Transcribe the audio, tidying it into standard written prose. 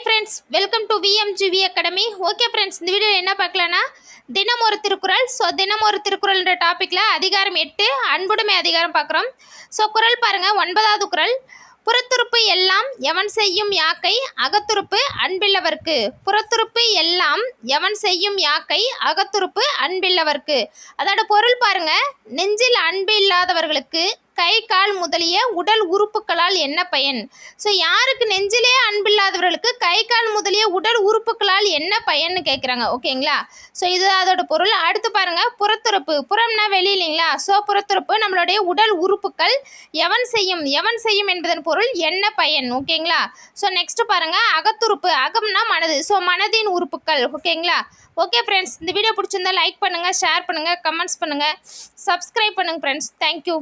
Friends, welcome to VMGV academy. Okay friends, இந்த வீடியோவில் என்ன பார்க்கலான்னா தினம் ஒரு திருக்குறள். ஸோ தினம் ஒரு திருக்குறள்ன்ற டாப்பிக்கில் அதிகாரம் 8 அன்புடைமை அதிகாரம் பார்க்குறோம். ஸோ குறள் பாருங்கள், 9வது குறள். புறத்துறுப்பு எல்லாம் எவன் செய்யும் யாக்கை அகத்துறுப்பு அன்பில்லவர்க்கு. புறத்துறுப்பு எல்லாம் எவன் செய்யும் யாக்கை அகத்துறுப்பு அன்பில்லவர்க்கு. அதோட பொருள் பாருங்க, நெஞ்சில் அன்பு இல்லாதவர்களுக்கு கை கால் முதலிய உடல் உறுப்புகளால் என்ன பயன்? ஸோ யாருக்கு நெஞ்சிலே அன்பில்லாதவர்களுக்கு கை கால் முதலிய உடல் உறுப்புகளால் என்ன பயன்னு கேட்குறாங்க. ஓகேங்களா? ஸோ இது அதோட பொருள். அடுத்து பாருங்க, புறத்துறுப்பு. புறம்னா வெளி இல்லைங்களா? ஸோ புறத்துறுப்பு நம்மளுடைய உடல் உறுப்புகள். எவன் செய்யும் என்பதன் பொருள் என்ன பயன். ஓகேங்களா? ஸோ நெக்ஸ்ட் பாருங்க, அகத்துறுப்பு. அகம்னா மனது. ஸோ மனதின் உறுப்புகள். ஓகேங்களா? ஓகே ஃப்ரெண்ட்ஸ், இந்த வீடியோ பிடிச்சிருந்தா லைக் பண்ணுங்கள், ஷேர் பண்ணுங்கள், கமெண்ட்ஸ் பண்ணுங்கள், சப்ஸ்கிரைப் பண்ணுங்கள் ஃப்ரெண்ட்ஸ். தேங்க்யூ.